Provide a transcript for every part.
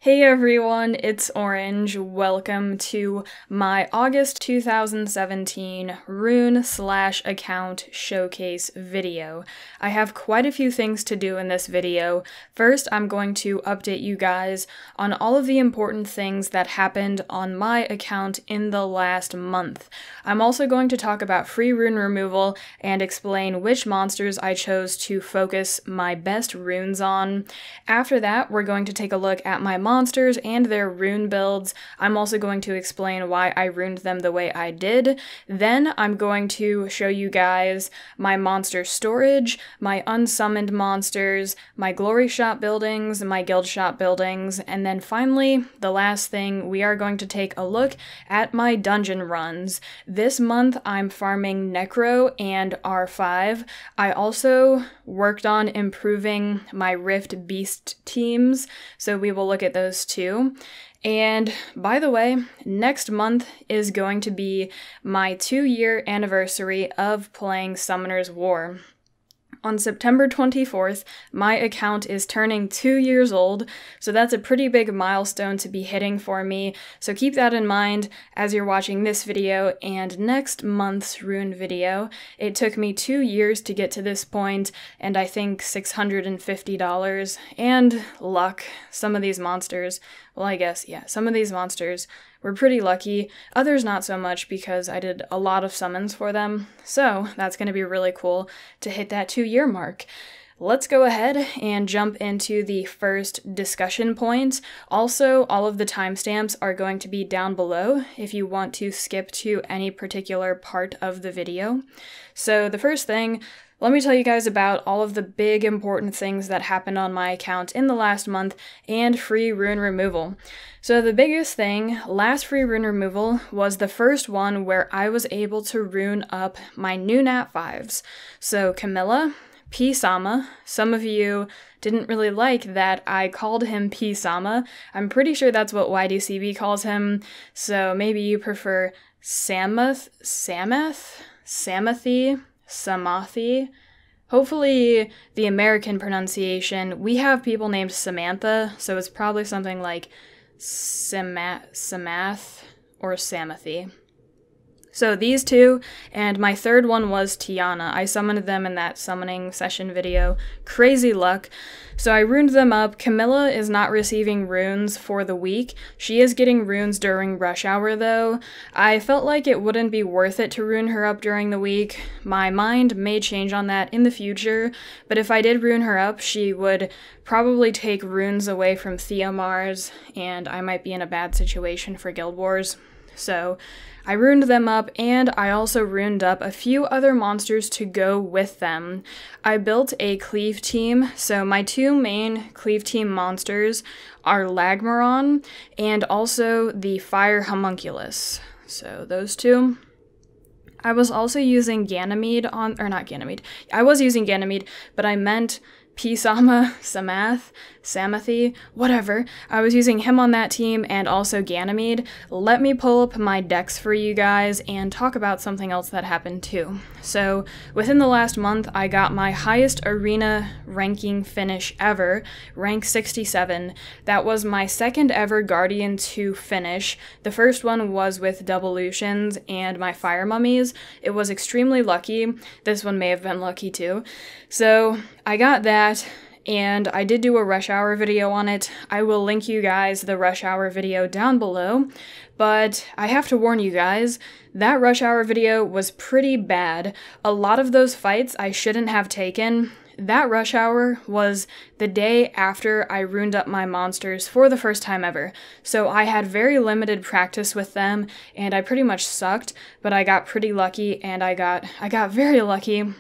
Hey everyone, it's Orange. Welcome to my August 2017 Rune/account showcase video. I have quite a few things to do in this video. First, I'm going to update you guys on all of the important things that happened on my account in the last month. I'm also going to talk about free rune removal and explain which monsters I chose to focus my best runes on. After that, we're going to take a look at my monsters and their rune builds. I'm also going to explain why I runed them the way I did. Then I'm going to show you guys my monster storage, my unsummoned monsters, my glory shop buildings, my guild shop buildings, and then finally, the last thing, we are going to take a look at my dungeon runs. This month I'm farming necro and R5. I also worked on improving my Rift Beast teams, so we will look at those too. And by the way, next month is going to be my 2-year anniversary of playing Summoner's War. On September 24th, my account is turning 2 years old, so that's a pretty big milestone to be hitting for me, so keep that in mind as you're watching this video and next month's rune video. It took me 2 years to get to this point, and I think $650, and luck. Some of these monsters, well I guess, yeah, some of these monsters were pretty lucky, others not so much because I did a lot of summons for them, so that's going to be really cool to hit that 2-year mark. Let's go ahead and jump into the first discussion point. Also, all of the timestamps are going to be down below if you want to skip to any particular part of the video. So the first thing, let me tell you guys about all of the big important things that happened on my account in the last month and free rune removal. So the biggest thing, last free rune removal, was the first one where I was able to rune up my new Nat 5s. So Camilla, P-Sama, some of you didn't really like that I called him P-Sama. I'm pretty sure that's what YDCB calls him, so maybe you prefer Samathi? Hopefully the American pronunciation. We have people named Samantha, so it's probably something like Samath or Samathi. So these two, and my third one was Tiana. I summoned them in that summoning session video. Crazy luck. So I runed them up. Camilla is not receiving runes for the week. She is getting runes during rush hour though. I felt like it wouldn't be worth it to rune her up during the week. My mind may change on that in the future, but if I did rune her up, she would probably take runes away from Theomars, and I might be in a bad situation for Guild Wars. So I runed them up, and I also runed up a few other monsters to go with them. I built a cleave team, so my two main cleave team monsters are Lagmaron and also the Fire Homunculus. So those two. I was also using Ganymede on, or not Ganymede, I was using Ganymede, but I meant P-Sama, Samathi, whatever. I was using him on that team and also Ganymede. Let me pull up my decks for you guys and talk about something else that happened too. So within the last month, I got my highest arena ranking finish ever, rank 67. That was my second ever Guardian 2 finish. The first one was with Devolutions and my Fire Mummies. It was extremely lucky. This one may have been lucky too. So I got that, and I did do a rush hour video on it. I will link you guys the rush hour video down below, but I have to warn you guys, that rush hour video was pretty bad. A lot of those fights I shouldn't have taken. That rush hour was the day after I runed up my monsters for the first time ever, so I had very limited practice with them, and I pretty much sucked, but I got pretty lucky, and I got very lucky.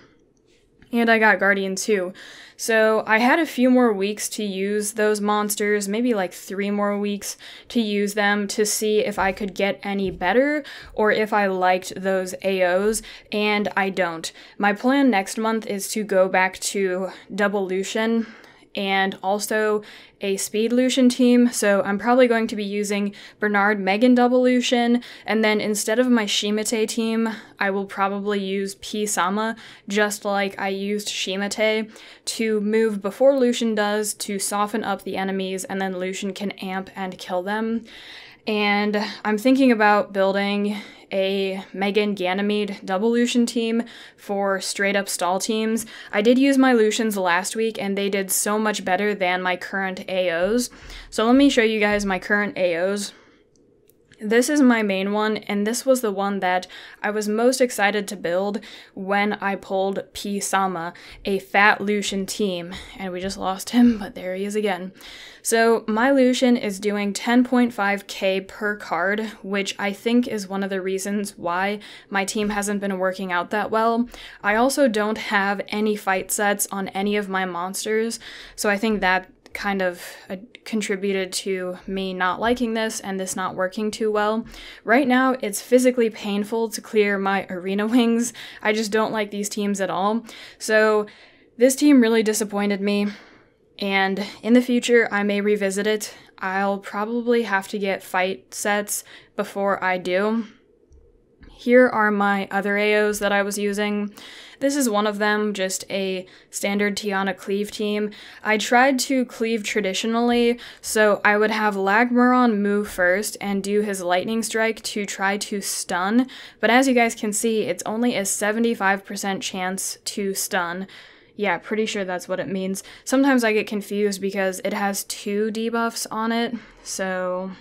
And I got Guardian 2. So I had a few more weeks to use those monsters, maybe like 3 more weeks to use them to see if I could get any better or if I liked those AOs, and I don't. My plan next month is to go back to Devolution and also a speed Lucian team, so I'm probably going to be using Bernard Megan double Lucian, and then instead of my Shimate team, I will probably use P-Sama, just like I used Shimate, to move before Lucian does to soften up the enemies, and then Lucian can amp and kill them. And I'm thinking about building a Megan Ganymede double Lucian team for straight up stall teams. I did use my Lucians last week and they did so much better than my current AOs. So let me show you guys my current AOs. This is my main one, and this was the one that I was most excited to build when I pulled P-Sama, a fat Lucian team, and we just lost him, but there he is again. So my Lucian is doing 10.5k per card, which I think is one of the reasons why my team hasn't been working out that well. I also don't have any fight sets on any of my monsters, so I think that kind of contributed to me not liking this and this not working too well. Right now, it's physically painful to clear my arena wings. I just don't like these teams at all. So this team really disappointed me, and in the future, I may revisit it. I'll probably have to get fight sets before I do. Here are my other AOs that I was using. This is one of them, just a standard Tiana cleave team. I tried to cleave traditionally, so I would have Lagmaron move first and do his lightning strike to try to stun, but as you guys can see, it's only a 75% chance to stun. Yeah, pretty sure that's what it means. Sometimes I get confused because it has 2 debuffs on it, so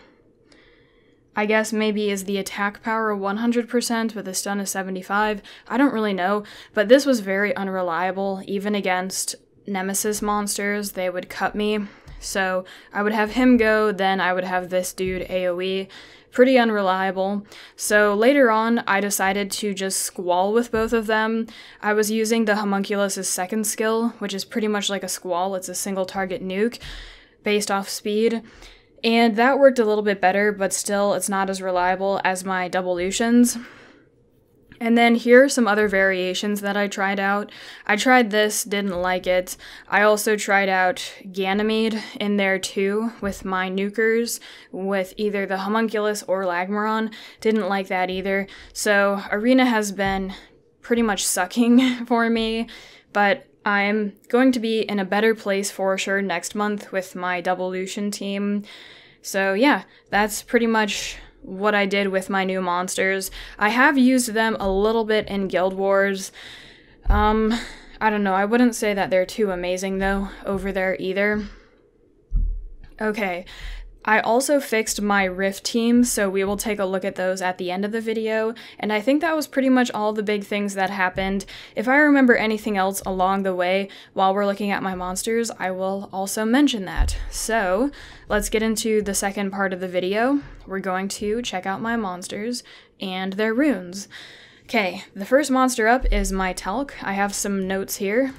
I guess maybe is the attack power 100%, but the stun is 75. I don't really know, but this was very unreliable. Even against Nemesis monsters, they would cut me. So I would have him go, then I would have this dude AoE. Pretty unreliable. So later on, I decided to just squall with both of them. I was using the Homunculus' second skill, which is pretty much like a squall. It's a single target nuke based off speed. And that worked a little bit better, but still it's not as reliable as my double Lucians. And then here are some other variations that I tried out. I tried this, didn't like it. I also tried out Ganymede in there too, with my nukers, with either the Homunculus or Lagmaron. Didn't like that either. So Arena has been pretty much sucking for me, but I'm going to be in a better place for sure next month with my double Lucian team. So yeah, that's pretty much what I did with my new monsters. I have used them a little bit in Guild Wars. I don't know, I wouldn't say that they're too amazing though over there either. Okay. I also fixed my Rift team, so we will take a look at those at the end of the video, and I think that was pretty much all the big things that happened. If I remember anything else along the way while we're looking at my monsters, I will also mention that. So, let's get into the second part of the video. We're going to check out my monsters and their runes. Okay, the first monster up is my Talc. I have some notes here.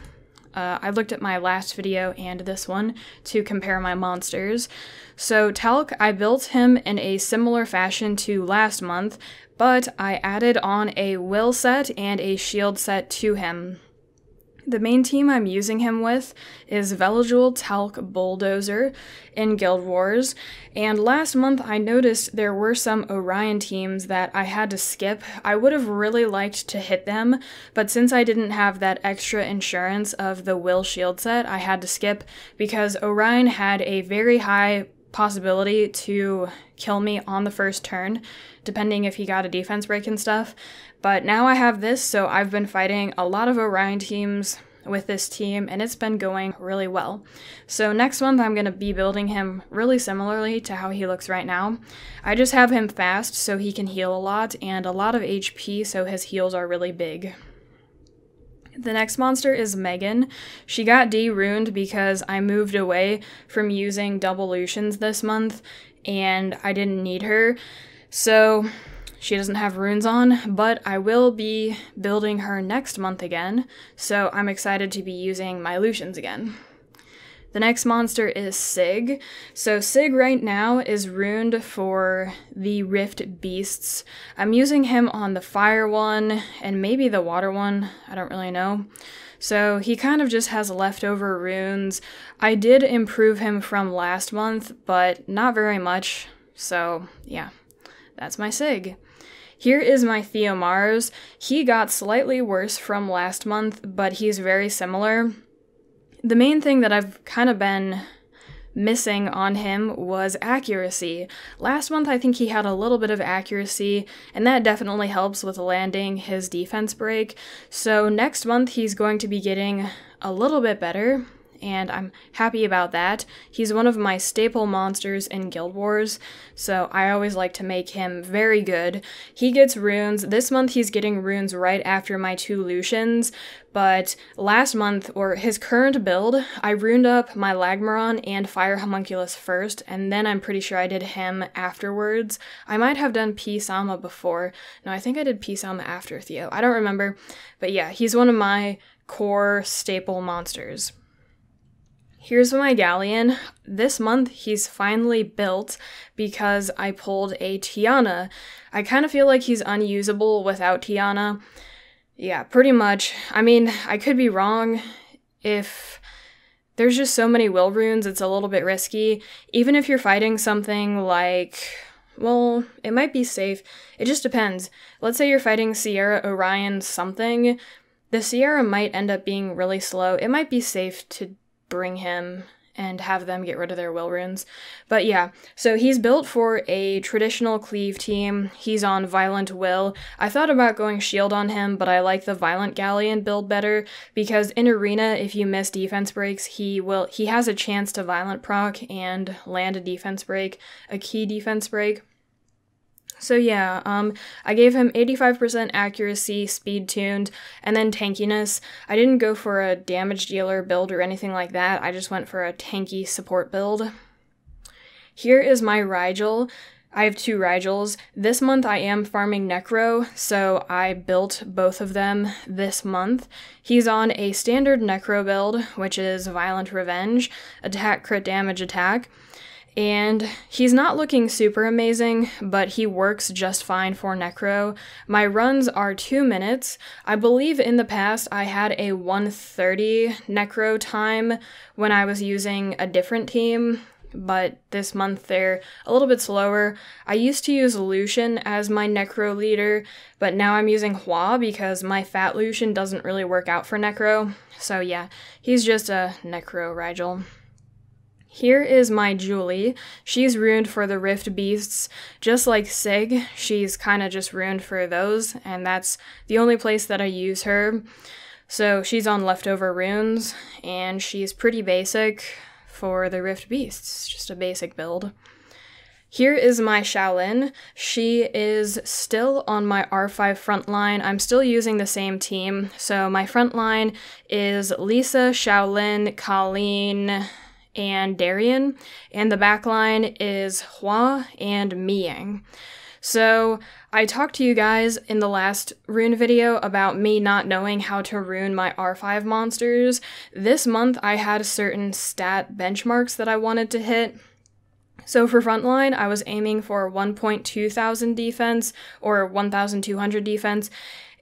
I looked at my last video and this one to compare my monsters. So Talc, I built him in a similar fashion to last month, but I added on a will set and a shield set to him. The main team I'm using him with is Veligul Talc Bulldozer in Guild Wars, and last month I noticed there were some Orion teams that I had to skip. I would have really liked to hit them, but since I didn't have that extra insurance of the Will Shield set, I had to skip because Orion had a very high possibility to kill me on the first turn, depending if he got a defense break and stuff. But now I have this, so I've been fighting a lot of Orion teams with this team, and it's been going really well. So next month I'm going to be building him really similarly to how he looks right now. I just have him fast so he can heal a lot, and a lot of HP so his heals are really big. The next monster is Megan. She got de-runed because I moved away from using double Lucians this month, and I didn't need her. So she doesn't have runes on, but I will be building her next month again, so I'm excited to be using my Lucians again. The next monster is Sig. So Sig right now is runed for the Rift Beasts. I'm using him on the fire one and maybe the water one, I don't really know. So he kind of just has leftover runes. I did improve him from last month, but not very much. So yeah, that's my Sig. Here is my Theomars. He got slightly worse from last month, but he's very similar. The main thing that I've kind of been missing on him was accuracy. Last month I think he had a little bit of accuracy, and that definitely helps with landing his defense break. So next month he's going to be getting a little bit better, and I'm happy about that. He's one of my staple monsters in Guild Wars, so I always like to make him very good. He gets runes. This month he's getting runes right after my 2 Lucians, but last month, or his current build, I runed up my Lagmaron and Fire Homunculus first, and then I'm pretty sure I did him afterwards. I might have done P-Sama before. No, I think I did P-Sama after Theo. I don't remember, but yeah, he's one of my core staple monsters. Here's my Galleon. This month he's finally built because I pulled a Tiana. I kind of feel like he's unusable without Tiana. Yeah, pretty much. I mean, I could be wrong. If there's just so many will runes, it's a little bit risky. Even if you're fighting something like, well, it might be safe. It just depends. Let's say you're fighting Sierra, Orion, something. The Sierra might end up being really slow. It might be safe to bring him and have them get rid of their will runes. But yeah, so he's built for a traditional cleave team. He's on Violent Will. I thought about going shield on him, but I like the Violent Galleon build better because in Arena, if you miss defense breaks, he has a chance to Violent proc and land a defense break, a key defense break. So yeah, I gave him 85% accuracy, speed tuned, and then tankiness. I didn't go for a damage dealer build or anything like that, I just went for a tanky support build. Here is my Rigel. I have 2 Rigels. This month I am farming Necro, so I built both of them this month. He's on a standard Necro build, which is Violent Revenge, attack, crit damage, attack. And he's not looking super amazing, but he works just fine for Necro. My runs are 2 minutes. I believe in the past I had a 1:30 Necro time when I was using a different team, but this month they're a little bit slower. I used to use Lucian as my Necro leader, but now I'm using Hua because my Fat Lucian doesn't really work out for Necro. So yeah, he's just a Necro Rigel. Here is my Julie. She's ruined for the Rift Beasts. Just like Sig, she's kind of just ruined for those, and that's the only place that I use her. So she's on leftover runes, and she's pretty basic for the Rift Beasts. Just a basic build. Here is my Shaolin. She is still on my R5 front line. I'm still using the same team. So my front line is Lisa, Shaolin, Colleen, and Darien, and the backline is Hua and Miyang. So I talked to you guys in the last rune video about me not knowing how to rune my R5 monsters. This month I had certain stat benchmarks that I wanted to hit. So for frontline, I was aiming for 1,200 defense or 1,200 defense,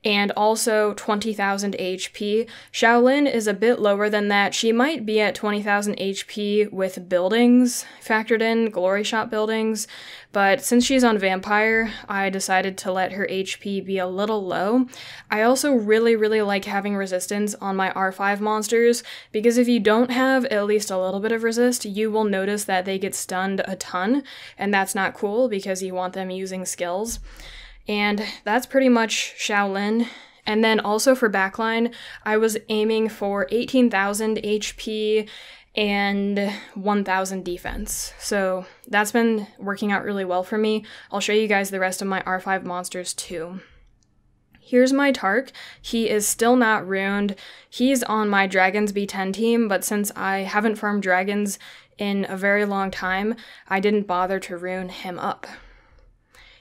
and also 20,000 HP. Shaolin is a bit lower than that. She might be at 20,000 HP with buildings factored in, glory shot buildings, but since she's on Vampire, I decided to let her HP be a little low. I also really like having resistance on my R5 monsters, because if you don't have at least a little bit of resist, you will notice that they get stunned a ton, and that's not cool because you want them using skills. And that's pretty much Shaolin. And then also for backline, I was aiming for 18,000 HP and 1,000 defense. So that's been working out really well for me. I'll show you guys the rest of my R5 monsters too. Here's my Tark. He is still not ruined. He's on my Dragons B10 team, but since I haven't farmed dragons in a very long time, I didn't bother to rune him up.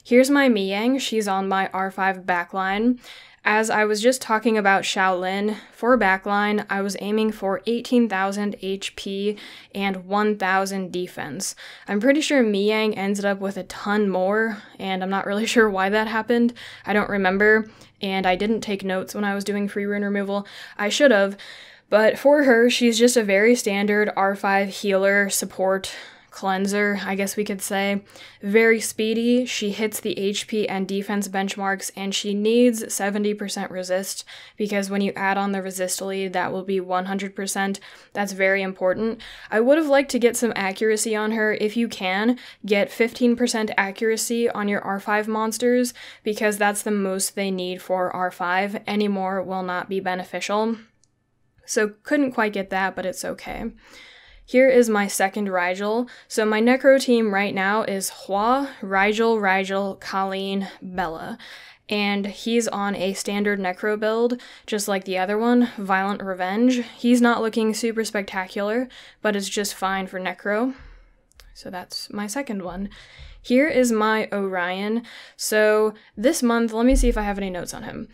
Here's my Miyang. She's on my R5 backline. as I was just talking about Shaolin, for backline, I was aiming for 18,000 HP and 1,000 defense. I'm pretty sure Miyang ended up with a ton more, and I'm not really sure why that happened. I don't remember, and I didn't take notes when I was doing free rune removal. I should have, but for her, she's just a very standard R5 healer support cleanser, I guess we could say. Very speedy, she hits the HP and defense benchmarks, and she needs 70% resist, because when you add on the resist lead, that will be 100%. That's very important. I would have liked to get some accuracy on her. If you can, get 15% accuracy on your R5 monsters, because that's the most they need for R5. Any more will not be beneficial. So couldn't quite get that, but it's okay. Here is my second Rigel. So my necro team right now is Hua, Rigel, Colleen, Bella. And he's on a standard necro build, just like the other one, Violent Revenge. He's not looking super spectacular, but it's just fine for necro. So that's my second one. Here is my Orion. So this month, let me see if I have any notes on him.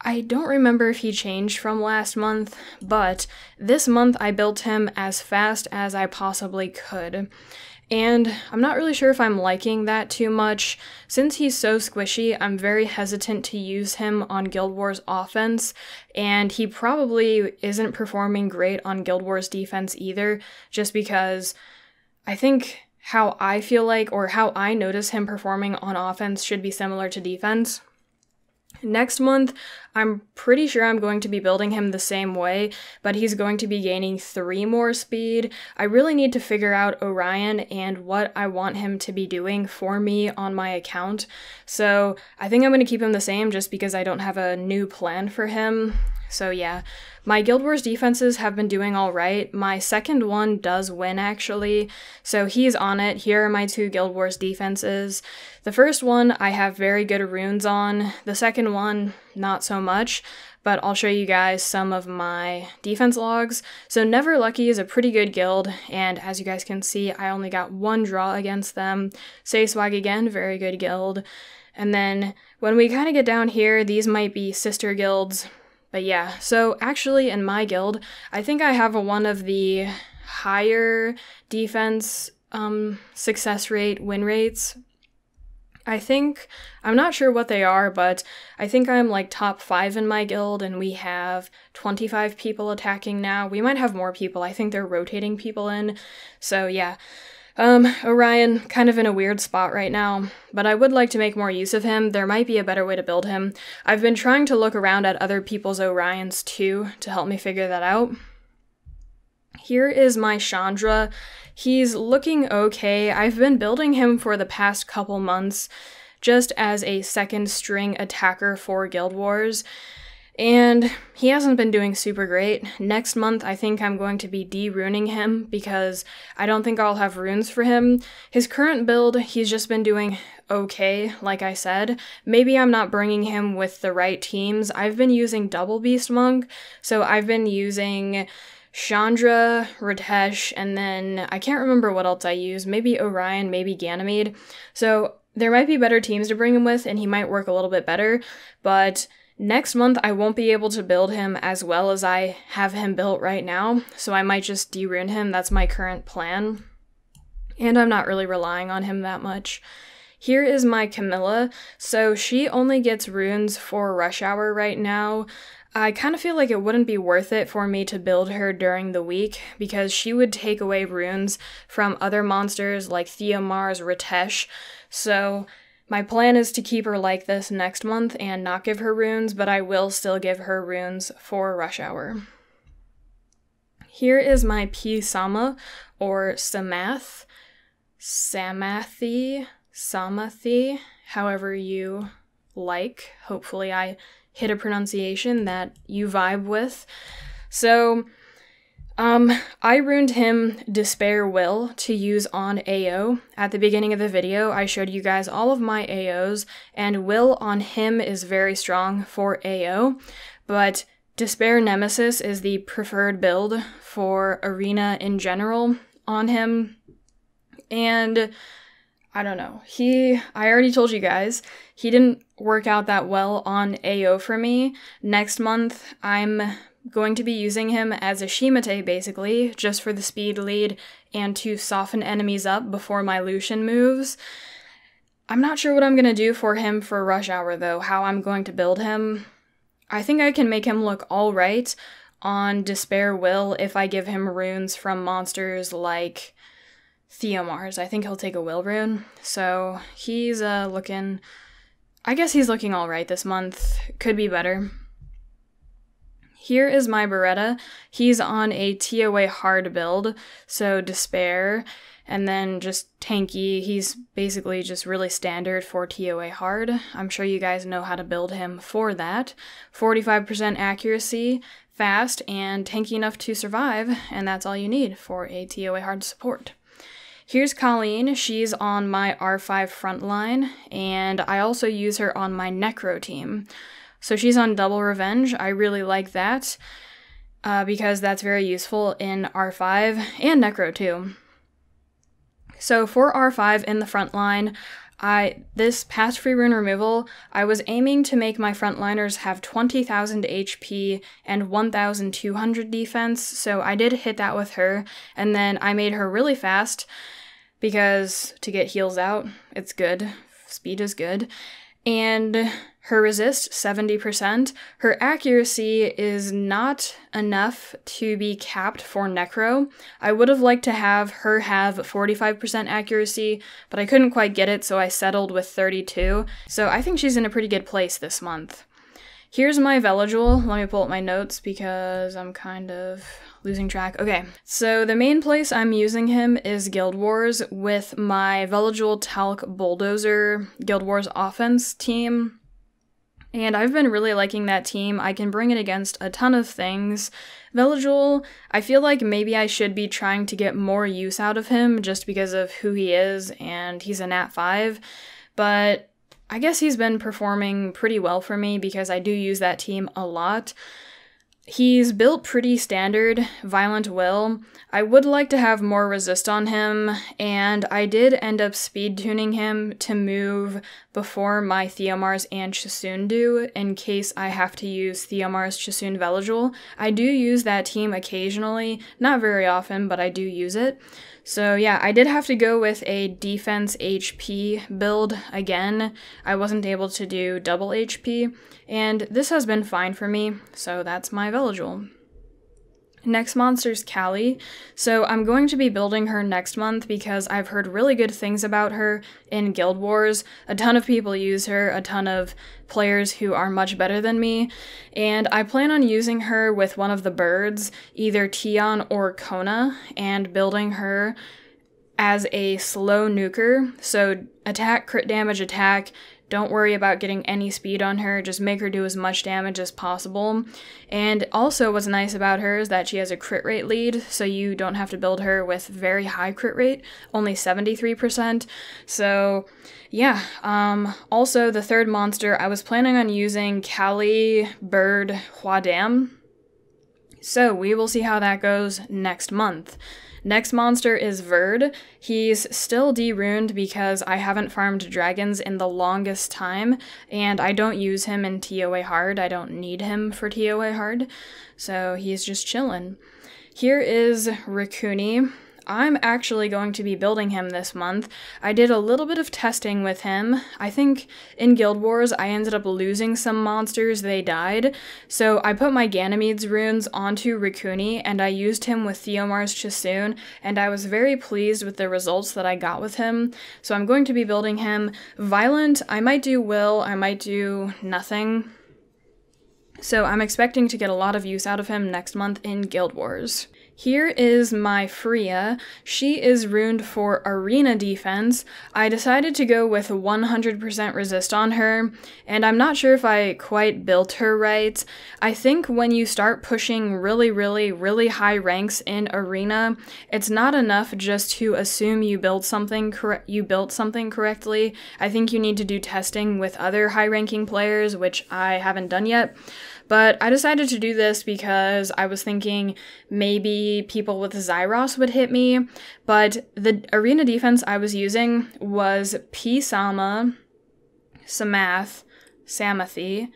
I don't remember if he changed from last month, but this month I built him as fast as I possibly could. And I'm not really sure if I'm liking that too much. Since he's so squishy, I'm very hesitant to use him on Guild Wars offense, and he probably isn't performing great on Guild Wars defense either, just because I think how I feel like, or how I notice him performing on offense should be similar to defense. Next month, I'm pretty sure I'm going to be building him the same way, but he's going to be gaining 3 more speed. I really need to figure out Orion and what I want him to be doing for me on my account. So I think I'm going to keep him the same just because I don't have a new plan for him. So yeah, my Guild Wars defenses have been doing all right. My second one does win, actually, so he's on it. Here are my 2 Guild Wars defenses. The first one I have very good runes on. The second one, not so much, but I'll show you guys some of my defense logs. So Never Lucky is a pretty good guild, and as you guys can see, I only got 1 draw against them. Say Swag again, very good guild. And then when we kind of get down here, these might be sister guilds. But yeah, so actually in my guild, I think I have one of the higher defense success rate win rates. I'm not sure what they are, but I think I'm like top 5 in my guild, and we have 25 people attacking now. We might have more people. I think they're rotating people in. So yeah. Orion, kind of in a weird spot right now, but I would like to make more use of him. There might be a better way to build him. I've been trying to look around at other people's Orions too to help me figure that out. Here is my Chandra. He's looking okay. I've been building him for the past couple months just as a second string attacker for Guild Wars, and he hasn't been doing super great. Next month, I think I'm going to be de-runing him because I don't think I'll have runes for him. His current build, he's just been doing okay, like I said. Maybe I'm not bringing him with the right teams. I've been using Double Beast Monk, so I've been using Chandra, Ritesh, and then I can't remember what else I use. Maybe Orion, maybe Ganymede. So there might be better teams to bring him with, and he might work a little bit better, but next month, I won't be able to build him as well as I have him built right now, so I might just de-rune him. That's my current plan, and I'm not really relying on him that much. Here is my Camilla. So she only gets runes for Rush Hour right now. I kind of feel like it wouldn't be worth it for me to build her during the week because she would take away runes from other monsters like Theomar's Ritesh, so my plan is to keep her like this next month and not give her runes, but I will still give her runes for Rush Hour. Here is my P-Sama, or Samath, Samathi, however you like. Hopefully I hit a pronunciation that you vibe with. So, I runed him Despair Will to use on AO. At the beginning of the video, I showed you guys all of my AOs, and Will on him is very strong for AO, but Despair Nemesis is the preferred build for Arena in general on him, and I don't know. I already told you guys, he didn't work out that well on AO for me. Next month, I'm going to be using him as a Shimate, basically, just for the speed lead and to soften enemies up before my Lucian moves. I'm not sure what I'm going to do for him for Rush Hour, though, how I'm going to build him. I think I can make him look alright on Despair Will if I give him runes from monsters like Theomars. I think he'll take a Will rune. So he's looking... I guess he's looking alright this month. Could be better. Here is my Beretta. He's on a TOA hard build, so Despair, and then just tanky. He's basically just really standard for TOA hard. I'm sure you guys know how to build him for that. 45% accuracy, fast, and tanky enough to survive, and that's all you need for a TOA hard support. Here's Colleen. She's on my R5 frontline, and I also use her on my Necro team. So she's on Double Revenge. I really like that because that's very useful in R5 and Necro too. So for R5 in the front line, this past free rune removal, I was aiming to make my frontliners have 20,000 HP and 1,200 defense, so I did hit that with her, and then I made her really fast because to get heals out, it's good. Speed is good. And her resist, 70%. Her accuracy is not enough to be capped for Necro. I would have liked to have her have 45% accuracy, but I couldn't quite get it, so I settled with 32. So I think she's in a pretty good place this month. Here's my Veligil. Let me pull up my notes because I'm kind of losing track. Okay, so the main place I'm using him is Guild Wars with my Veligil Talc Bulldozer Guild Wars offense team. And I've been really liking that team. I can bring it against a ton of things. Veligil, I feel like maybe I should be trying to get more use out of him just because of who he is, and he's a Nat 5. But I guess he's been performing pretty well for me because I do use that team a lot. He's built pretty standard, Violent Will. I would like to have more resist on him, and I did end up speed tuning him to move before my Theomars and Chasun do, in case I have to use Theomars, Chasun, Veligil. I do use that team occasionally, not very often, but I do use it. So yeah, I did have to go with a defense HP build again. I wasn't able to do double HP, and this has been fine for me, so that's my Veligil. Next monster's Callie, so I'm going to be building her next month because I've heard really good things about her in Guild Wars. A ton of people use her, a ton of players who are much better than me, and I plan on using her with one of the birds, either Tion or Kona, and building her as a slow nuker, so attack, crit damage, attack. Don't worry about getting any speed on her, just make her do as much damage as possible. And also what's nice about her is that she has a crit rate lead, so you don't have to build her with very high crit rate, only 73%. So yeah, also the third monster, I was planning on using Callie, Bird, Huadam. So we will see how that goes next month. Next monster is Verd. He's still de-runed because I haven't farmed dragons in the longest time, and I don't use him in TOA hard. I don't need him for TOA hard, so he's just chillin'. Here is Raccoony. I'm actually going to be building him this month. I did a little bit of testing with him. I think in Guild Wars I ended up losing some monsters, they died. So I put my Ganymede's runes onto Raccoony and I used him with Theomar's Chasun, and I was very pleased with the results that I got with him. So I'm going to be building him Violent. I might do Will, I might do nothing. So I'm expecting to get a lot of use out of him next month in Guild Wars. Here is my Freya. She is runed for arena defense. I decided to go with 100% resist on her, and I'm not sure if I quite built her right. I think when you start pushing really high ranks in arena, it's not enough just to assume you built something correctly. I think you need to do testing with other high-ranking players, which I haven't done yet. But I decided to do this because I was thinking maybe people with Zyros would hit me, but the arena defense I was using was P-Sama, Samath, Samathi.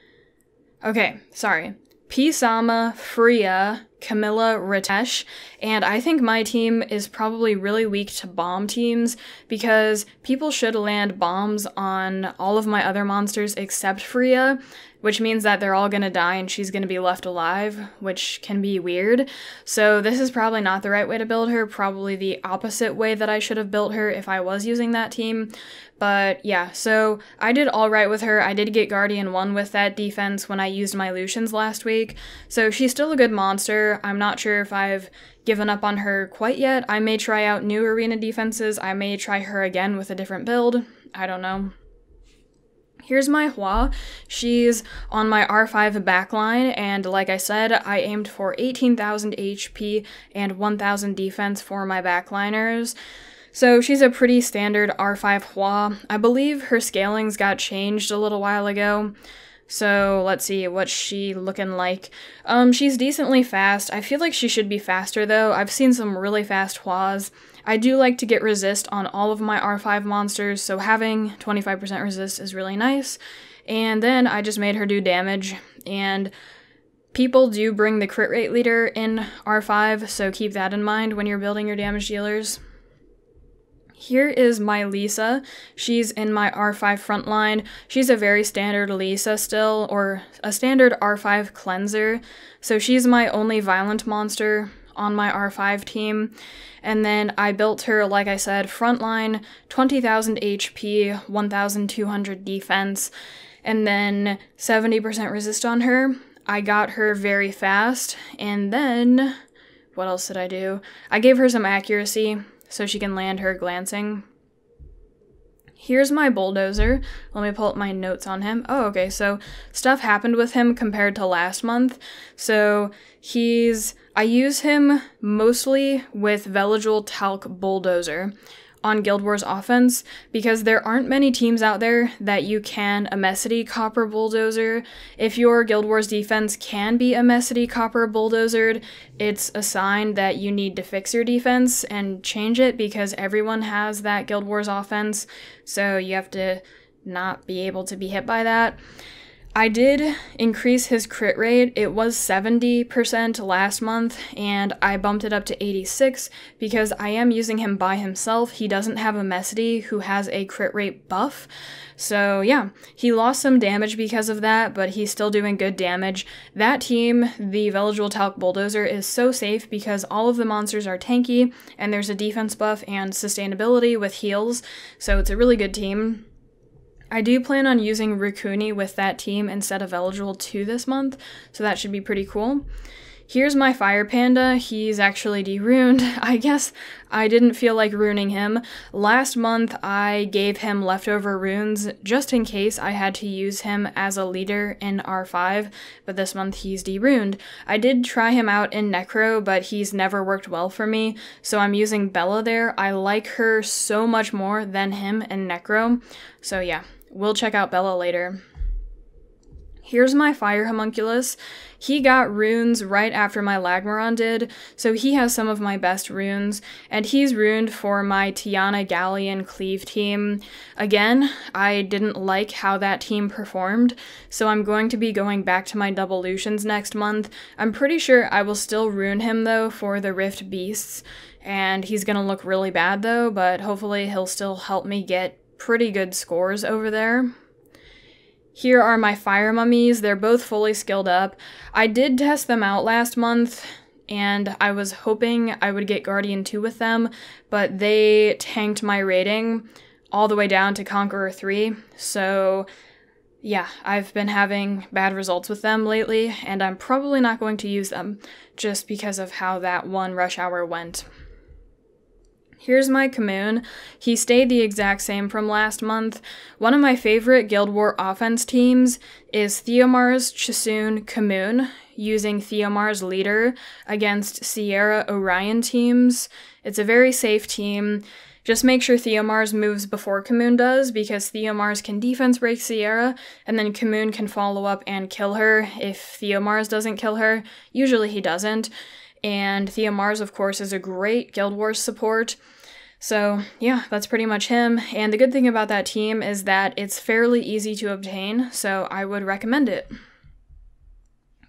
Okay, sorry. P-Sama, Freya, Camilla, Ritesh, and I think my team is probably really weak to bomb teams because people should land bombs on all of my other monsters except Freya, which means that they're all gonna die and she's gonna be left alive, which can be weird. So this is probably not the right way to build her, probably the opposite way that I should have built her if I was using that team. But yeah, so I did all right with her. I did get Guardian 1 with that defense when I used my Lucians last week, so she's still a good monster. I'm not sure if I've given up on her quite yet. I may try out new arena defenses. I may try her again with a different build. I don't know. Here's my Hua. She's on my R5 backline, and like I said, I aimed for 18,000 HP and 1,000 defense for my backliners. So she's a pretty standard R5 Hua. I believe her scalings got changed a little while ago. So let's see, what's she looking like? She's decently fast. I feel like she should be faster though. I've seen some really fast Huas. I do like to get resist on all of my R5 monsters, so having 25% resist is really nice. And then I just made her do damage, and people do bring the crit rate leader in R5, so keep that in mind when you're building your damage dealers. Here is my Lisa. She's in my R5 frontline. She's a very standard Lisa still, or a standard R5 cleanser. So she's my only violent monster on my R5 team. And then I built her, like I said, frontline, 20,000 HP, 1,200 defense, and then 70% resist on her. I got her very fast, and then what else did I do? I gave her some accuracy so she can land her glancing. Here's my Bulldozer. Let me pull up my notes on him. Oh, okay, so stuff happened with him compared to last month. So I use him mostly with Veligil Talc Bulldozer on Guild Wars offense because there aren't many teams out there that you can Amesity Copper Bulldozer. If your Guild Wars defense can be Amesity Copper Bulldozered, it's a sign that you need to fix your defense and change it because everyone has that Guild Wars offense, so you have to not be able to be hit by that. I did increase his crit rate. It was 70% last month, and I bumped it up to 86 because I am using him by himself. He doesn't have a Messity who has a crit rate buff. So yeah, he lost some damage because of that, but he's still doing good damage. That team, the Veligil Talc Bulldozer, is so safe because all of the monsters are tanky, and there's a defense buff and sustainability with heals, so it's a really good team. I do plan on using Rukuni with that team instead of Veligil 2 this month, so that should be pretty cool. Here's my Fire Panda. He's actually de-runed. I guess I didn't feel like ruining him. Last month, I gave him leftover runes just in case I had to use him as a leader in R5, but this month he's de-runed. I did try him out in Necro, but he's never worked well for me, so I'm using Bella there. I like her so much more than him in Necro, so yeah, we'll check out Bella later. Here's my Fire Homunculus. He got runes right after my Lagmaron did, so he has some of my best runes, and he's runed for my Tiana Galleon Cleave team. Again, I didn't like how that team performed, so I'm going to be going back to my Doublelutions next month. I'm pretty sure I will still rune him though for the Rift Beasts, and he's gonna look really bad though, but hopefully he'll still help me get pretty good scores over there. Here are my Fire Mummies. They're both fully skilled up. I did test them out last month, and I was hoping I would get Guardian 2 with them, but they tanked my rating all the way down to Conqueror 3, so yeah, I've been having bad results with them lately, and I'm probably not going to use them just because of how that one rush hour went. Here's my Commune. He stayed the exact same from last month. One of my favorite Guild War offense teams is Theomar's Chisoon Commune, using Theomar's leader against Sierra Orion teams. It's a very safe team. Just make sure Theomars moves before Kamoon does, because Theomars can defense break Sierra, and then Kamoon can follow up and kill her if Theomars doesn't kill her. Usually he doesn't. And Theomars, of course, is a great Guild Wars support. So yeah, that's pretty much him. And the good thing about that team is that it's fairly easy to obtain, so I would recommend it.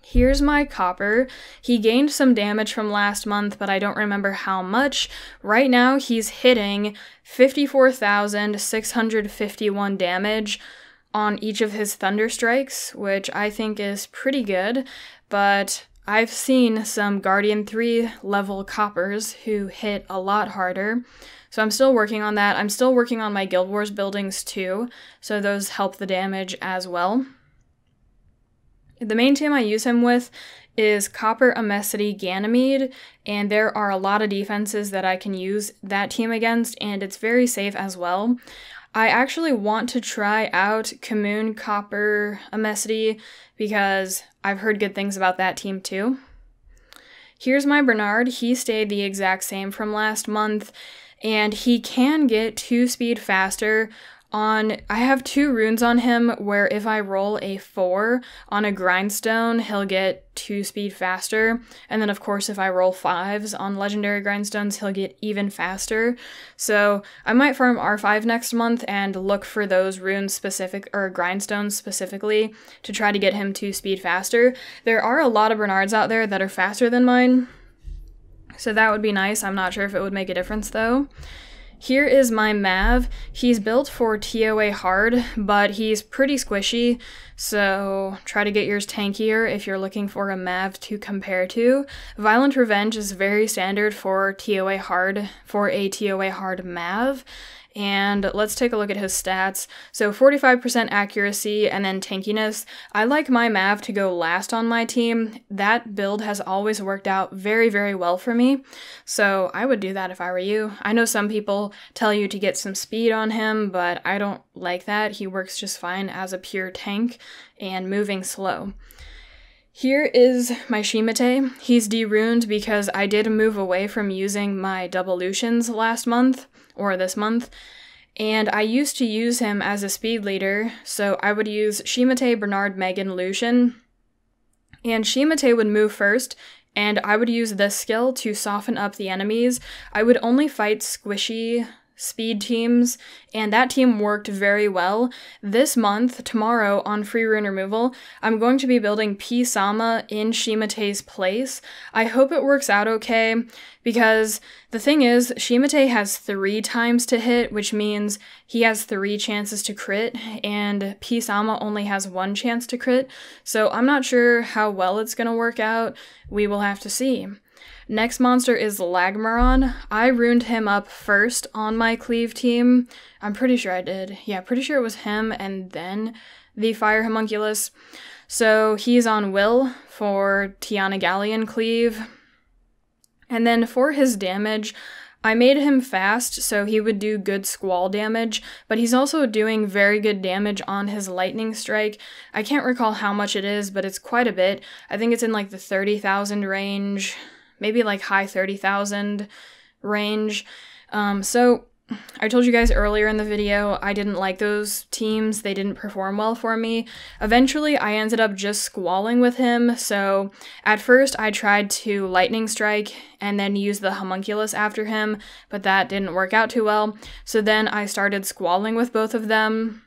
Here's my Copper. He gained some damage from last month, but I don't remember how much. Right now, he's hitting 54,651 damage on each of his Thunder Strikes, which I think is pretty good, but I've seen some Guardian 3 level Coppers who hit a lot harder, so I'm still working on that. I'm still working on my Guild Wars buildings too, so those help the damage as well. The main team I use him with is Copper, Amesity, Ganymede, and there are a lot of defenses that I can use that team against, and it's very safe as well. I actually want to try out Kamoon, Copper, Amesity, because I've heard good things about that team too. Here's my Bernard. He stayed the exact same from last month, and he can get 2 speed faster. I have 2 runes on him where if I roll a 4 on a grindstone, he'll get 2 speed faster. And then of course if I roll 5s on legendary grindstones, he'll get even faster. So I might farm R5 next month and look for those runes specific, or grindstones specifically, to try to get him 2 speed faster. There are a lot of Bernards out there that are faster than mine, so that would be nice. I'm not sure if it would make a difference though. Here is my Mav. He's built for TOA hard, but he's pretty squishy, so try to get yours tankier if you're looking for a Mav to compare to. Violent Revenge is very standard for TOA hard, for a TOA hard Mav. And let's take a look at his stats. So 45% accuracy and then tankiness. I like my Mav to go last on my team. That build has always worked out very, very well for me. So I would do that if I were you. I know some people tell you to get some speed on him, but I don't like that. He works just fine as a pure tank and moving slow. Here is my Shimate. He's deruned because I did move away from using my Doublelutions last month, or this month, and I used to use him as a speed leader, so I would use Shimate, Bernard, Megan, Lucian, and Shimate would move first, and I would use this skill to soften up the enemies. I would only fight squishy speed teams, and that team worked very well. This month, tomorrow, on free rune removal, I'm going to be building P-Sama in Shimate's place. I hope it works out okay, because the thing is, Shimate has 3 times to hit, which means he has 3 chances to crit, and P-Sama only has 1 chance to crit, so I'm not sure how well it's gonna work out. We will have to see. Next monster is Lagmaron. I runed him up first on my Cleave team. I'm pretty sure I did. Yeah, pretty sure it was him and then the Fire Homunculus. So he's on Will for Tiana Galleon Cleave. And then for his damage, I made him fast so he would do good squall damage, but he's also doing very good damage on his lightning strike. I can't recall how much it is, but it's quite a bit. I think it's in like the 30,000 range. Maybe like high 30,000 range. So I told you guys earlier in the video I didn't like those teams. They didn't perform well for me. Eventually I ended up just squalling with him. So at first I tried to lightning strike and then use the homunculus after him, but that didn't work out too well. So then I started squalling with both of them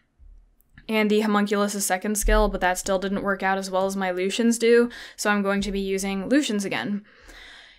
and the homunculus' second skill, but that still didn't work out as well as my Lucians do. So I'm going to be using Lucians again.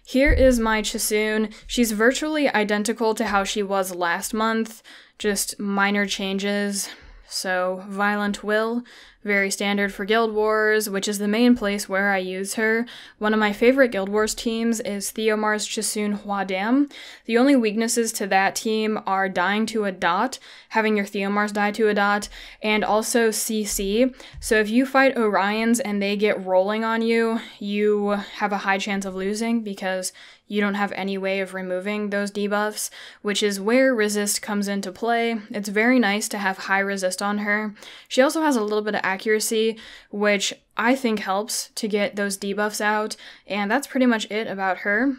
Here is my Chisoon. She's virtually identical to how she was last month, just minor changes. So, Violent Will, very standard for Guild Wars, which is the main place where I use her. One of my favorite Guild Wars teams is Theomars, Chisoon, Huadam. The only weaknesses to that team are dying to a dot, having your Theomars die to a dot, and also CC. So if you fight Orions and they get rolling on you, you have a high chance of losing because you don't have any way of removing those debuffs, which is where resist comes into play. It's very nice to have high resist on her. She also has a little bit of accuracy, which I think helps to get those debuffs out, and that's pretty much it about her.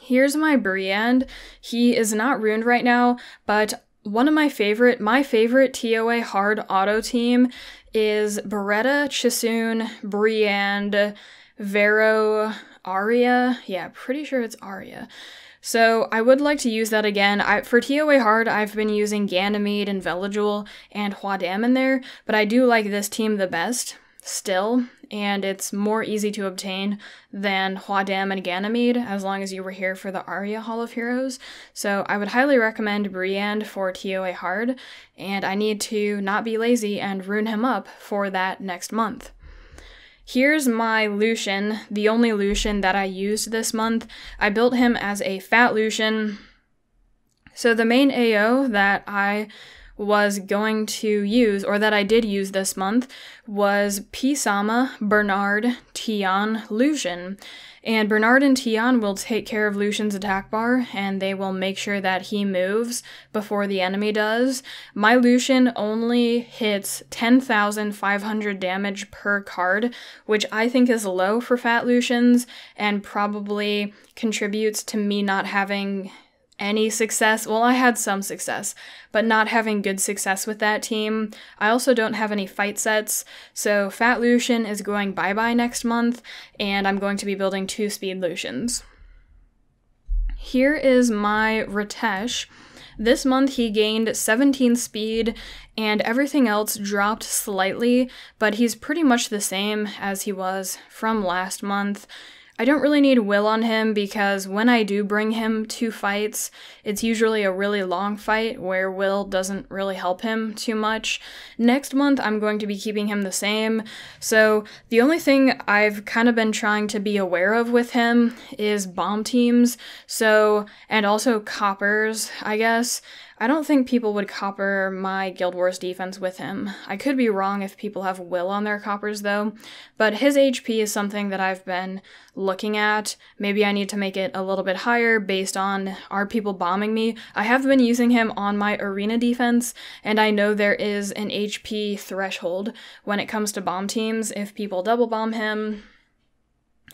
Here's my Briand. He is not runed right now, but one of my favorite TOA hard auto team is Beretta, Chisoon, Briand, Vero, Arya. Yeah, pretty sure it's Arya. So I would like to use that again. For TOA hard, I've been using Ganymede and Veligul and Huadam in there, but I do like this team the best still, and it's more easy to obtain than Huadam and Ganymede, as long as you were here for the Arya Hall of Heroes. So I would highly recommend Briand for TOA hard, and I need to not be lazy and rune him up for that next month. Here's my Lucian, the only Lucian that I used this month. I built him as a fat Lucian. So the main AO that I was going to use, or that I did use this month, was Pisama, Bernard, Tian, Lucian. And Bernard and Tian will take care of Lucian's attack bar, and they will make sure that he moves before the enemy does. My Lucian only hits 10,500 damage per card, which I think is low for fat Lucians, and probably contributes to me not having any success. Well, I had some success, but not having good success with that team. I also don't have any fight sets, so Fat Lucian is going bye-bye next month, and I'm going to be building 2 speed Lucians. Here is my Ritesh. This month he gained 17 speed, and everything else dropped slightly, but he's pretty much the same as he was from last month. I don't really need Will on him because when I do bring him to fights, it's usually a really long fight where Will doesn't really help him too much. Next month, I'm going to be keeping him the same, so the only thing I've kind of been trying to be aware of with him is bomb teams, and also coppers, I guess. I don't think people would copper my Guild Wars defense with him. I could be wrong if people have Will on their coppers though, but his HP is something that I've been looking at. Maybe I need to make it a little bit higher based on are people bombing me. I have been using him on my arena defense, and I know there is an HP threshold when it comes to bomb teams if people double bomb him.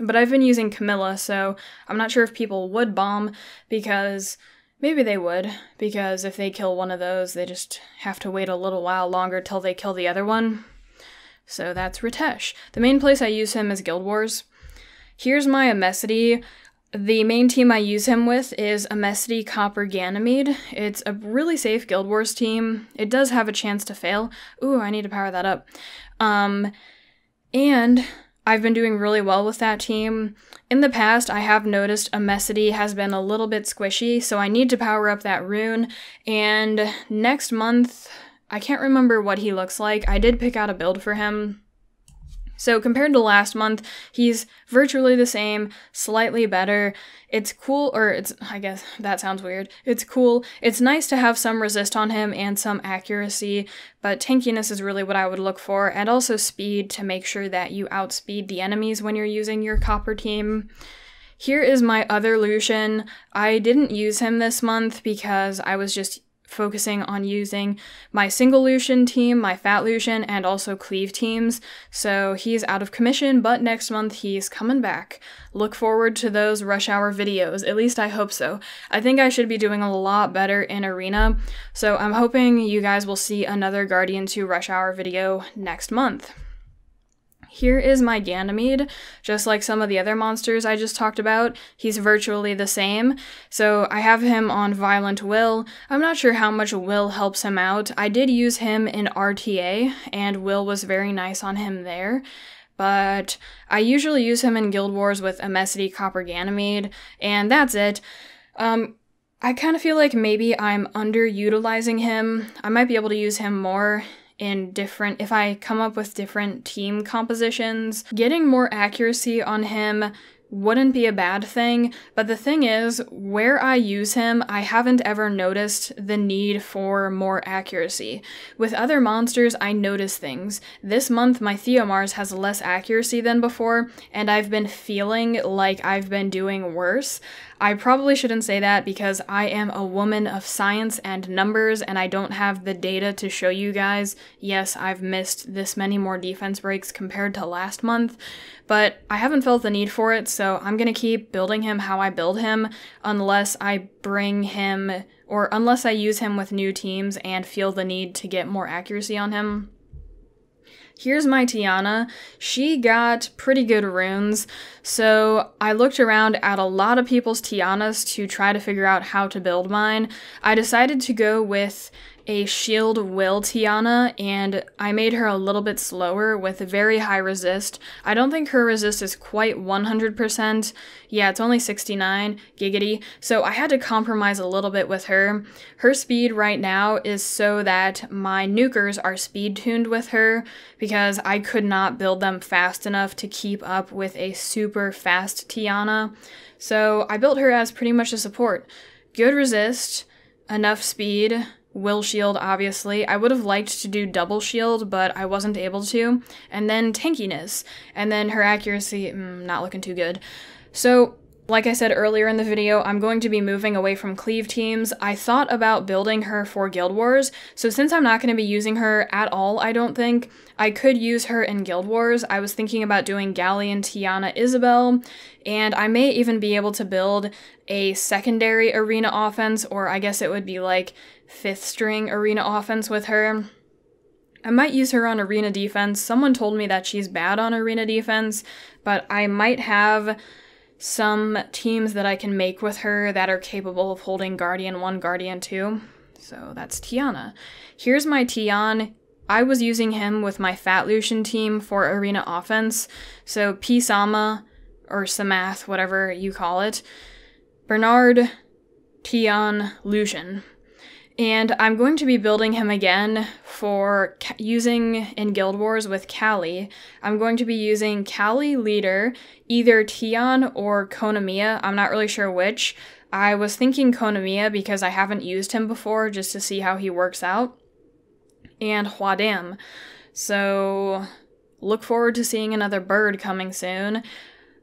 But I've been using Camilla, so I'm not sure if people would bomb because maybe they would, because if they kill one of those, they just have to wait a little while longer till they kill the other one. So that's Ritesh. The main place I use him is Guild Wars. Here's my Amesity. The main team I use him with is Amesity, Copper, Ganymede. It's a really safe Guild Wars team. It does have a chance to fail. Ooh, I need to power that up. And I've been doing really well with that team. In the past, I have noticed Amesity has been a little bit squishy, so I need to power up that rune. And next month, I can't remember what he looks like. I did pick out a build for him. So compared to last month, he's virtually the same, slightly better. It's cool, I guess that sounds weird. It's cool. It's nice to have some resist on him and some accuracy, but tankiness is really what I would look for, and also speed to make sure that you outspeed the enemies when you're using your copper team. Here is my other Lucian. I didn't use him this month because I was just focusing on using my single Lucian team, my fat Lucian, and also cleave teams, so he's out of commission, but next month he's coming back. Look forward to those rush hour videos, at least I hope so. I think I should be doing a lot better in Arena, so I'm hoping you guys will see another Guardian 2 rush hour video next month. Here is my Ganymede. Just like some of the other monsters I just talked about, he's virtually the same. So I have him on Violent Will. I'm not sure how much Will helps him out. I did use him in RTA, and Will was very nice on him there. But I usually use him in Guild Wars with Amesity, Copper, Ganymede, and that's it. I kind of feel like maybe I'm underutilizing him. I might be able to use him more if I come up with different team compositions. Getting more accuracy on him wouldn't be a bad thing, but the thing is, where I use him, I haven't ever noticed the need for more accuracy. With other monsters, I notice things. This month, my Theomars has less accuracy than before, and I've been feeling like I've been doing worse. I probably shouldn't say that because I am a woman of science and numbers, and I don't have the data to show you guys. Yes, I've missed this many more defense breaks compared to last month, but I haven't felt the need for it, so so I'm gonna keep building him how I build him unless I bring him, or unless I use him with new teams and feel the need to get more accuracy on him. Here's my Tiana. She got pretty good runes, so I looked around at a lot of people's Tianas to try to figure out how to build mine. I decided to go with a Shield Will Tiana, and I made her a little bit slower with very high resist. I don't think her resist is quite 100%. Yeah, it's only 69, giggity. So I had to compromise a little bit with her. Her speed right now is so that my nukers are speed tuned with her, because I could not build them fast enough to keep up with a super fast Tiana. So I built her as pretty much a support. Good resist, enough speed, will shield, obviously. I would have liked to do double shield, but I wasn't able to. And then tankiness. And then her accuracy, not looking too good. So, like I said earlier in the video, I'm going to be moving away from cleave teams. I thought about building her for Guild Wars, so since I'm not going to be using her at all, I don't think, I could use her in Guild Wars. I was thinking about doing Galleon, Tiana, Isabel, and I may even be able to build a secondary arena offense, or I guess it would be like 5th string arena offense with her. I might use her on arena defense. Someone told me that she's bad on arena defense, but I might have some teams that I can make with her that are capable of holding Guardian 1, Guardian 2. So that's Tiana. Here's my Tian. I was using him with my Fat Lucian team for arena offense. So P-Sama, or Samath, whatever you call it. Bernard, Tian, Lucian. And I'm going to be building him again for using in Guild Wars with Callie. I'm going to be using Callie leader, either Tian or Konamiya. I'm not really sure which. I was thinking Konamiya because I haven't used him before, just to see how he works out. And Huadam. So look forward to seeing another bird coming soon.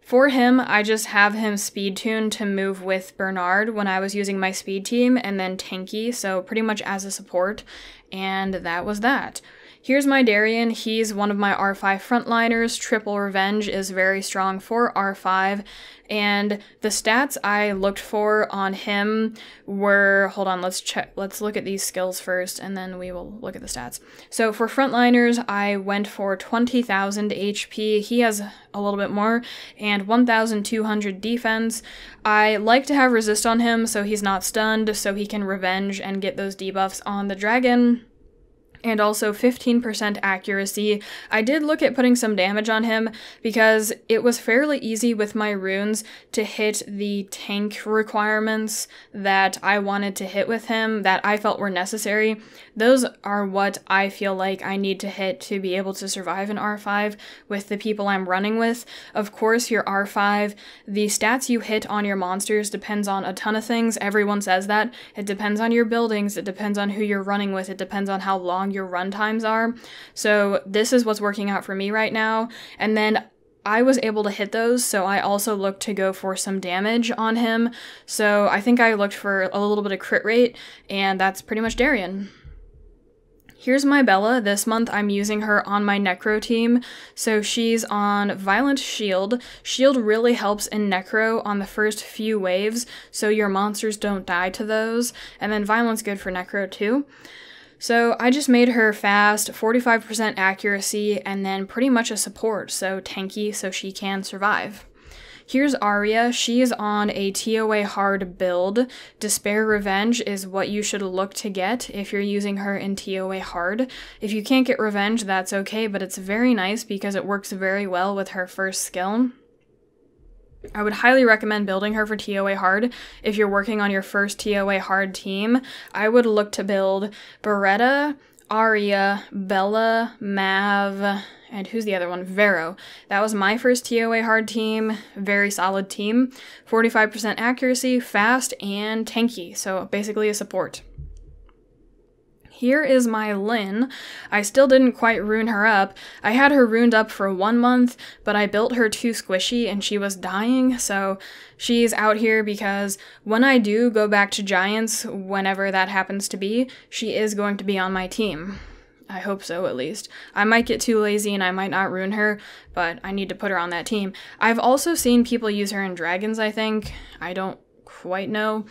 For him, I just have him speed tuned to move with Bernard when I was using my speed team, and then tanky, so pretty much as a support, and that was that. Here's my Darien. He's one of my R5 frontliners. Triple Revenge is very strong for R5, and the stats I looked for on him were, hold on, let's look at these skills first, and then we will look at the stats. So for frontliners, I went for 20,000 HP. He has a little bit more, and 1,200 defense. I like to have resist on him so he's not stunned, so he can revenge and get those debuffs on the dragon. And also 15% accuracy. I did look at putting some damage on him because it was fairly easy with my runes to hit the tank requirements that I wanted to hit with him, that I felt were necessary. Those are what I feel like I need to hit to be able to survive in R5 with the people I'm running with. Of course, your R5, the stats you hit on your monsters depends on a ton of things. Everyone says that. It depends on your buildings, it depends on who you're running with, it depends on how long your run times are. So this is what's working out for me right now. And then I was able to hit those, so I also looked to go for some damage on him. So I think I looked for a little bit of crit rate, and that's pretty much Darien. Here's my Bella. This month I'm using her on my Necro team. So she's on Violent Shield. Shield really helps in Necro on the first few waves, so your monsters don't die to those. And then Violent's good for Necro too. So I just made her fast, 45% accuracy, and then pretty much a support, so tanky so she can survive. Here's Arya. She's on a TOA hard build. Despair Revenge is what you should look to get if you're using her in TOA hard. If you can't get Revenge, that's okay, but it's very nice because it works very well with her first skill. I would highly recommend building her for TOA hard. If you're working on your first TOA hard team, I would look to build Beretta, Arya, Bella, Mav, and who's the other one? Vero. That was my first TOA hard team. Very solid team. 45% accuracy, fast, and tanky, so basically a support. Here is my Lynn. I still didn't quite rune her up. I had her runed up for 1 month, but I built her too squishy and she was dying, so she's out here because when I do go back to Giants, whenever that happens to be, she is going to be on my team. I hope so, at least. I might get too lazy and I might not ruin her, but I need to put her on that team. I've also seen people use her in dragons, I think. I don't quite know.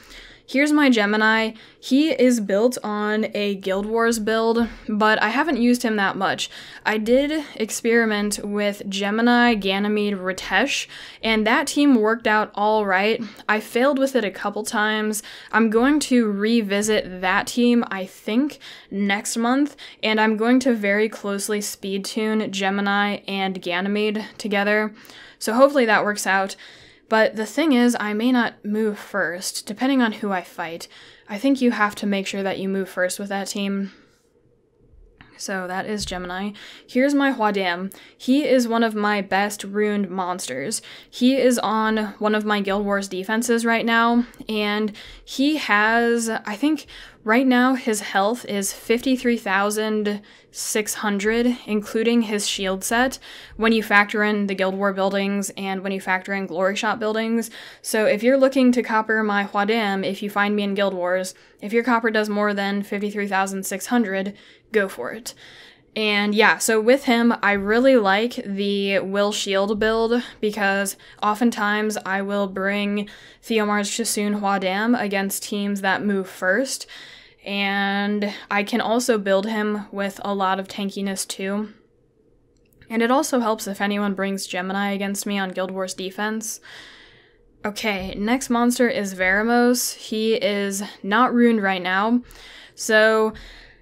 Here's my Gemini. He is built on a Guild Wars build, but I haven't used him that much. I did experiment with Gemini, Ganymede, Ritesh, and that team worked out all right. I failed with it a couple times. I'm going to revisit that team, I think, next month, and I'm going to very closely speed tune Gemini and Ganymede together. So hopefully that works out. But the thing is, I may not move first, depending on who I fight. I think you have to make sure that you move first with that team. So that is Gemini. Here's my Huadam. He is one of my best runed monsters. He is on one of my Guild Wars defenses right now, and he has, I think right now his health is 53,600, including his shield set, when you factor in the Guild War buildings and when you factor in Glory Shot buildings. So if you're looking to copper my Huadam, if you find me in Guild Wars, if your copper does more than 53,600, go for it. And yeah, so with him, I really like the Will Shield build because oftentimes I will bring Theomar's Chasoon Huadam against teams that move first, and I can also build him with a lot of tankiness too. And it also helps if anyone brings Gemini against me on Guild Wars defense. Okay, next monster is Veramos. He is not runed right now, so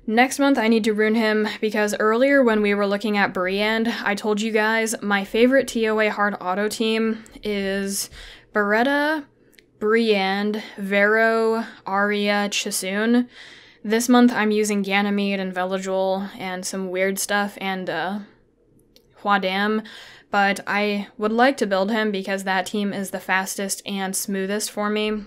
next month I need to rune him because earlier when we were looking at Briand, I told you guys my favorite TOA hard auto team is Beretta, Briand, Vero, Arya, Chasoon. This month I'm using Ganymede and Veligol and some weird stuff and Huadam, but I would like to build him because that team is the fastest and smoothest for me.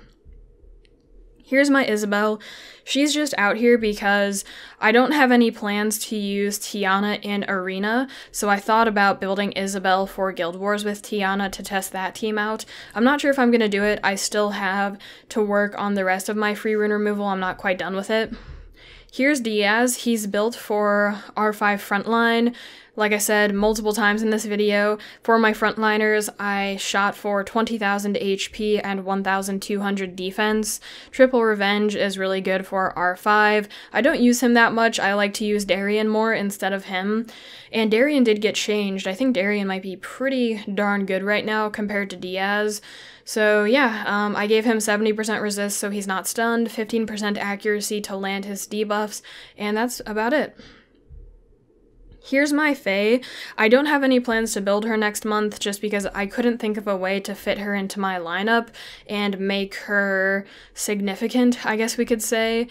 Here's my Isabel. She's just out here because I don't have any plans to use Tiana in Arena, so I thought about building Isabel for Guild Wars with Tiana to test that team out. I'm not sure if I'm going to do it. I still have to work on the rest of my free rune removal. I'm not quite done with it. Here's Diaz. He's built for R5 frontline. Like I said multiple times in this video, for my frontliners, I shot for 20,000 HP and 1,200 defense. Triple Revenge is really good for R5. I don't use him that much. I like to use Darien more instead of him. And Darien did get changed. I think Darien might be pretty darn good right now compared to Diaz. So yeah, I gave him 70% resist so he's not stunned, 15% accuracy to land his debuffs, and that's about it. Here's my Faye. I don't have any plans to build her next month just because I couldn't think of a way to fit her into my lineup and make her significant, I guess we could say.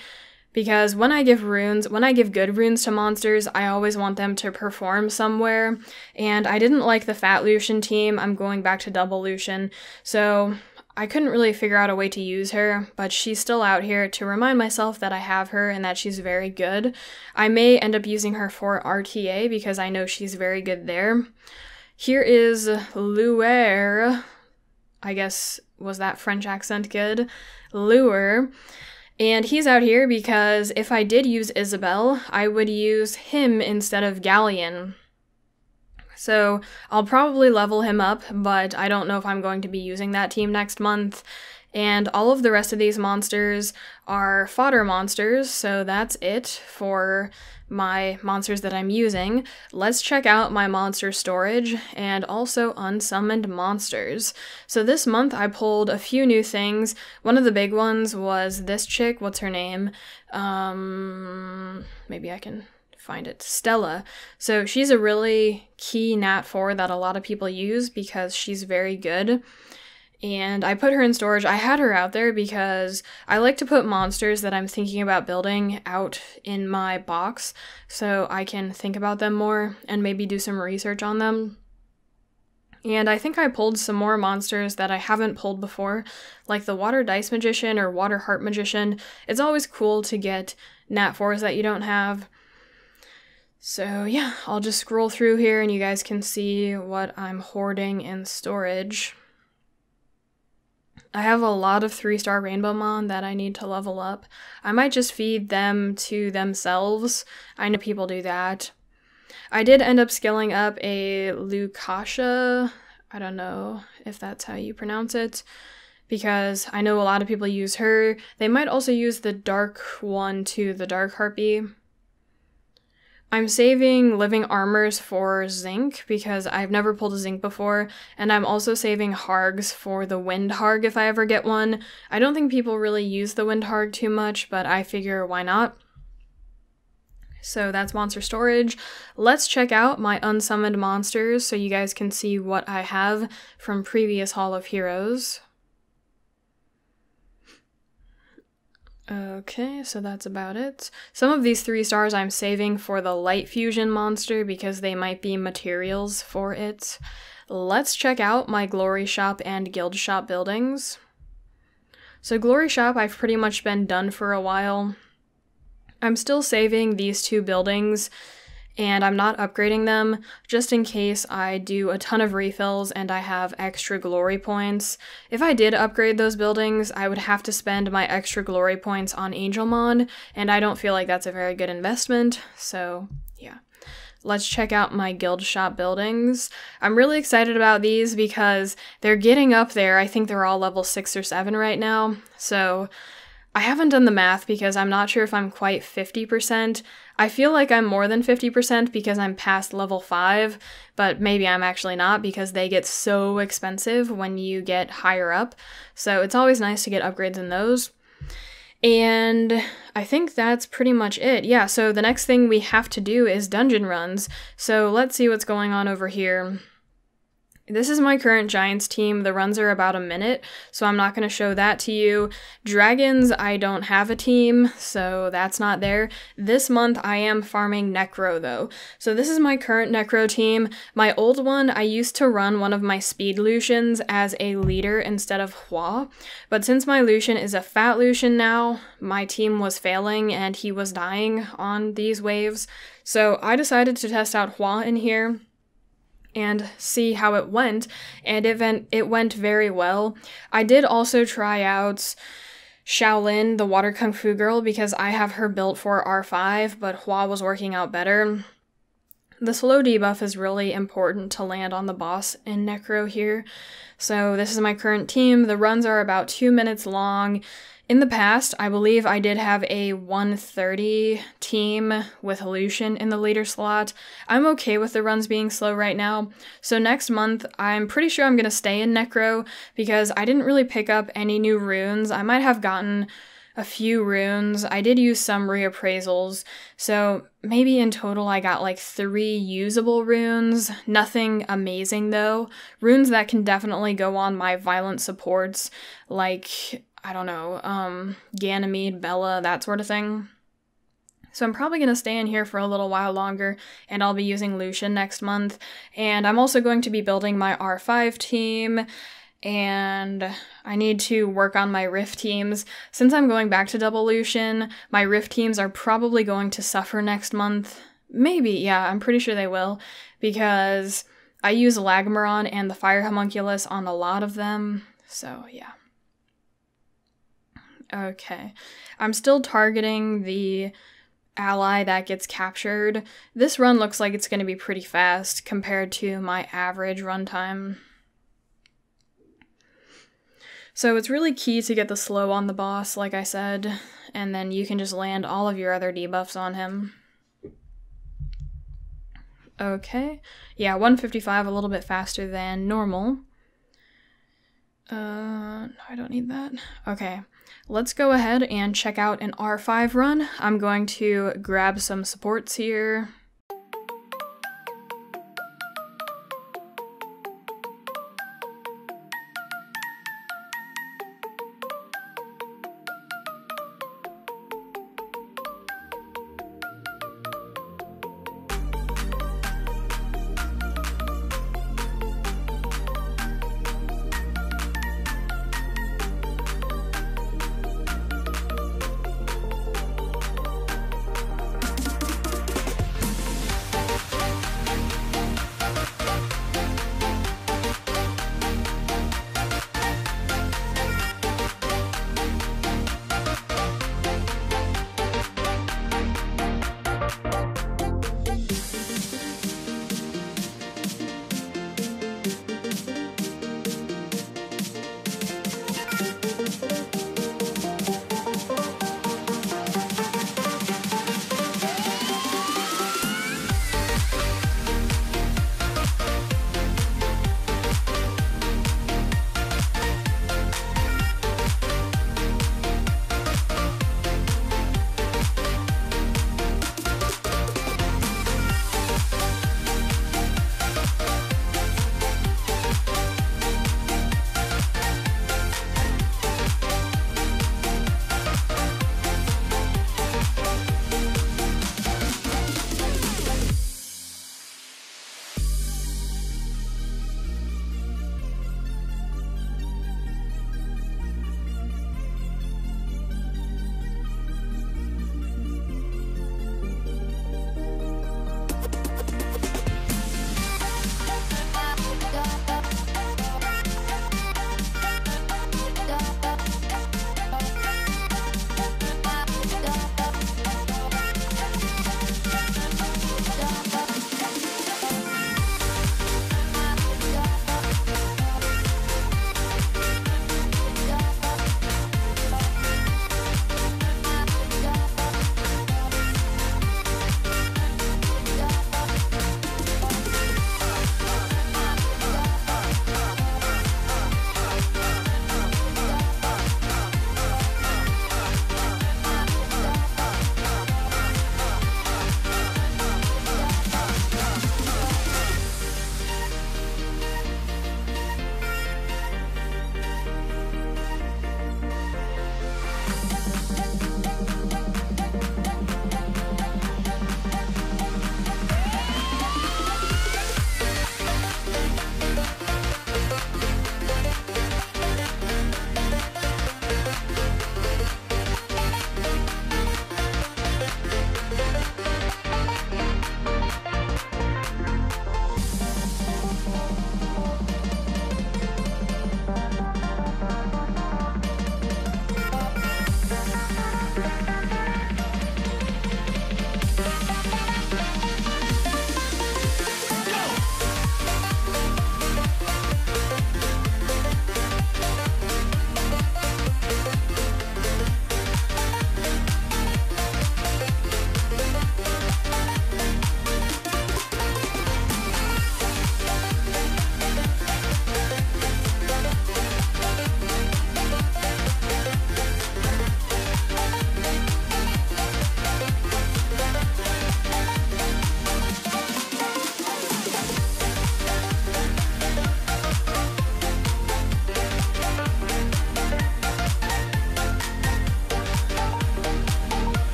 Because when I give good runes to monsters, I always want them to perform somewhere. And I didn't like the Fat Lucian team. I'm going back to Double Lucian. So I couldn't really figure out a way to use her, but she's still out here to remind myself that I have her and that she's very good. I may end up using her for RTA because I know she's very good there. Here is Luer. I guess, was that French accent good? Luer. And he's out here because if I did use Isabel, I would use him instead of Galleon. So I'll probably level him up, but I don't know if I'm going to be using that team next month. And all of the rest of these monsters are fodder monsters, so that's it for my monsters that I'm using. Let's check out my monster storage and also unsummoned monsters. So this month I pulled a few new things. One of the big ones was this chick, what's her name? Maybe I can find it. Stella. So she's a really key Nat 4 that a lot of people use because she's very good. And I put her in storage. I had her out there because I like to put monsters that I'm thinking about building out in my box so I can think about them more and maybe do some research on them. And I think I pulled some more monsters that I haven't pulled before, like the Water Dice Magician or Water Heart Magician. It's always cool to get Nat 4s that you don't have. So yeah, I'll just scroll through here and you guys can see what I'm hoarding in storage. I have a lot of 3-star Rainbow Mon that I need to level up. I might just feed them to themselves. I know people do that. I did end up skilling up a Lukasha. I don't know if that's how you pronounce it, because I know a lot of people use her. They might also use the dark one too, the Dark Harpy. I'm saving living armors for zinc because I've never pulled a zinc before, and I'm also saving hargs for the wind harg if I ever get one. I don't think people really use the wind harg too much, but I figure why not? So that's monster storage. Let's check out my unsummoned monsters so you guys can see what I have from previous Hall of Heroes. Okay, so that's about it. Some of these 3 stars I'm saving for the light fusion monster because they might be materials for it. Let's check out my glory shop and guild shop buildings. So glory shop I've pretty much been done for a while. I'm still saving these 2 buildings, and I'm not upgrading them, just in case I do a ton of refills and I have extra glory points. If I did upgrade those buildings, I would have to spend my extra glory points on Angelmon, and I don't feel like that's a very good investment, so yeah. Let's check out my guild shop buildings. I'm really excited about these because they're getting up there. I think they're all level 6 or 7 right now, so I haven't done the math because I'm not sure if I'm quite 50%. I feel like I'm more than 50% because I'm past level 5, but maybe I'm actually not because they get so expensive when you get higher up. So it's always nice to get upgrades in those. And I think that's pretty much it. Yeah, so the next thing we have to do is dungeon runs. So let's see what's going on over here. This is my current Giants team. The runs are about a minute, so I'm not going to show that to you. Dragons, I don't have a team, so that's not there. This month, I am farming Necro, though. So this is my current Necro team. My old one, I used to run one of my speed Lucians as a leader instead of Hua, but since my Lucian is a fat Lucian now, my team was failing and he was dying on these waves, so I decided to test out Hua in here and see how it went, and it went very well. I did also try out Shaolin, the Water Kung Fu girl, because I have her built for R5, but Hua was working out better. The slow debuff is really important to land on the boss in Necro here. So this is my current team. The runs are about 2 minutes long. In the past, I believe I did have a 1:30 team with Lucian in the leader slot. I'm okay with the runs being slow right now. So next month, I'm pretty sure I'm going to stay in Necro because I didn't really pick up any new runes. I might have gotten a few runes. I did use some reappraisals, so maybe in total I got like 3 usable runes. Nothing amazing though. Runes that can definitely go on my violent supports, like, I don't know, Ganymede, Bella, that sort of thing. So I'm probably going to stay in here for a little while longer, and I'll be using Lucian next month. And I'm also going to be building my R5 team, and I need to work on my Rift teams. Since I'm going back to double Lucian, my Rift teams are probably going to suffer next month. Maybe, yeah, I'm pretty sure they will, because I use Lagmaron and the Fire Homunculus on a lot of them, so yeah. Okay, I'm still targeting the ally that gets captured. This run looks like it's going to be pretty fast compared to my average runtime. So it's really key to get the slow on the boss, like I said, and then you can just land all of your other debuffs on him. Okay, yeah, 155, a little bit faster than normal. No, I don't need that. Okay. Let's go ahead and check out an R5 run. I'm going to grab some supports here.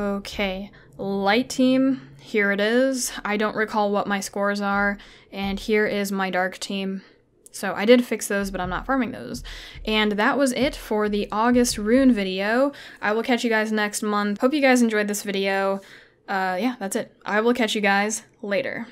Okay, light team, here it is. I don't recall what my scores are, and here is my dark team. So I did fix those, but I'm not farming those. And that was it for the August Rune video. I will catch you guys next month. Hope you guys enjoyed this video. Yeah, that's it. I will catch you guys later.